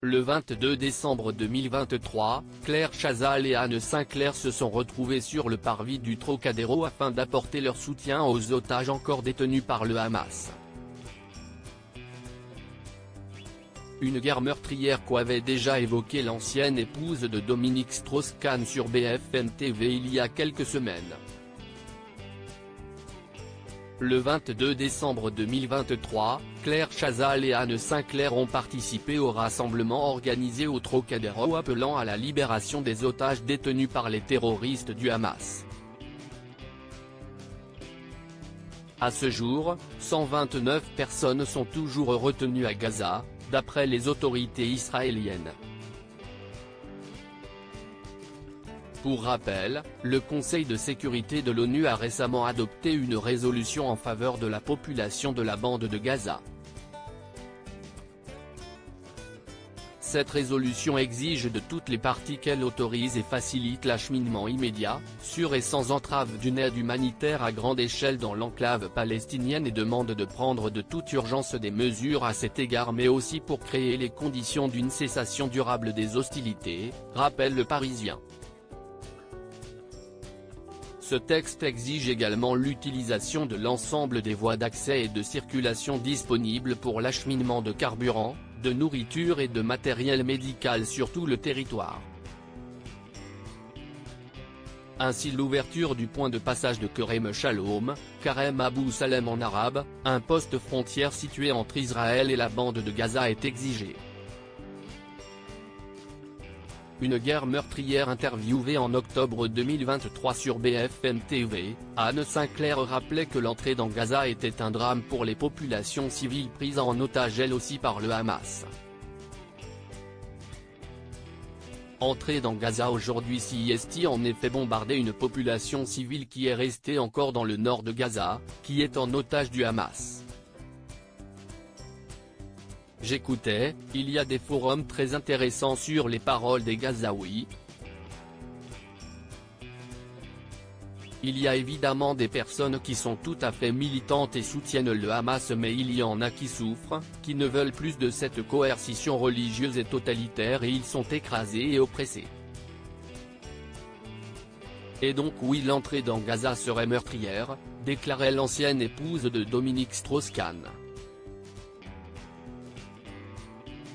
Le 22 décembre 2023, Claire Chazal et Anne Sinclair se sont retrouvées sur le parvis du Trocadéro afin d'apporter leur soutien aux otages encore détenus par le Hamas. Une guerre meurtrière qu'avait déjà évoqué l'ancienne épouse de Dominique Strauss-Kahn sur BFM TV il y a quelques semaines. Le 22 décembre 2023, Claire Chazal et Anne Sinclair ont participé au rassemblement organisé au Trocadéro appelant à la libération des otages détenus par les terroristes du Hamas. À ce jour, 129 personnes sont toujours retenues à Gaza, d'après les autorités israéliennes. Pour rappel, le Conseil de sécurité de l'ONU a récemment adopté une résolution en faveur de la population de la bande de Gaza. Cette résolution exige de toutes les parties qu'elle autorise et facilite l'acheminement immédiat, sûr et sans entrave d'une aide humanitaire à grande échelle dans l'enclave palestinienne et demande de prendre de toute urgence des mesures à cet égard mais aussi pour créer les conditions d'une cessation durable des hostilités, rappelle Le Parisien. Ce texte exige également l'utilisation de l'ensemble des voies d'accès et de circulation disponibles pour l'acheminement de carburant, de nourriture et de matériel médical sur tout le territoire. Ainsi l'ouverture du point de passage de Kerem Shalom, Karem Abou Salem en arabe, un poste frontière situé entre Israël et la bande de Gaza est exigée. Une guerre meurtrière interviewée en octobre 2023 sur BFM TV, Anne Sinclair rappelait que l'entrée dans Gaza était un drame pour les populations civiles prises en otage elles aussi par le Hamas. Entrer dans Gaza aujourd'hui c'est en effet bombarder une population civile qui est restée encore dans le nord de Gaza, qui est en otage du Hamas. J'écoutais, il y a des forums très intéressants sur les paroles des Gazaouis. Il y a évidemment des personnes qui sont tout à fait militantes et soutiennent le Hamas mais il y en a qui souffrent, qui ne veulent plus de cette coercition religieuse et totalitaire et ils sont écrasés et oppressés. Et donc oui l'entrée dans Gaza serait meurtrière, déclarait l'ancienne épouse de Dominique Strauss-Kahn.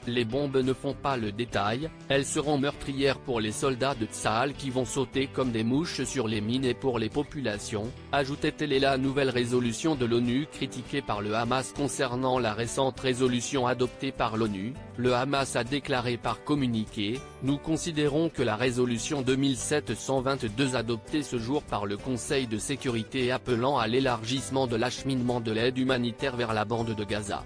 Les bombes ne font pas le détail, elles seront meurtrières pour les soldats de Tsahal qui vont sauter comme des mouches sur les mines et pour les populations, ajoutait-elle. Et la nouvelle résolution de l'ONU critiquée par le Hamas concernant la récente résolution adoptée par l'ONU, le Hamas a déclaré par communiqué, « Nous considérons que la résolution 2722 adoptée ce jour par le Conseil de sécurité appelant à l'élargissement de l'acheminement de l'aide humanitaire vers la bande de Gaza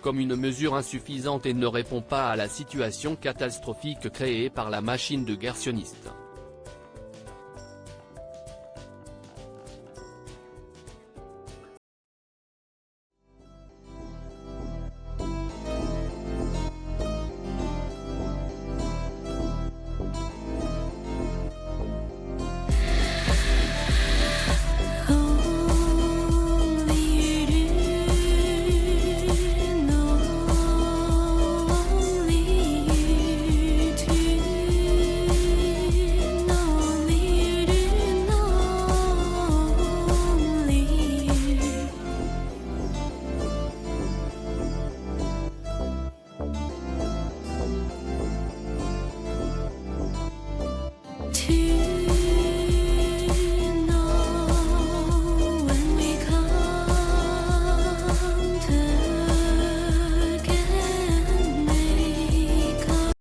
comme une mesure insuffisante et ne répond pas à la situation catastrophique créée par la machine de guerre sioniste. » To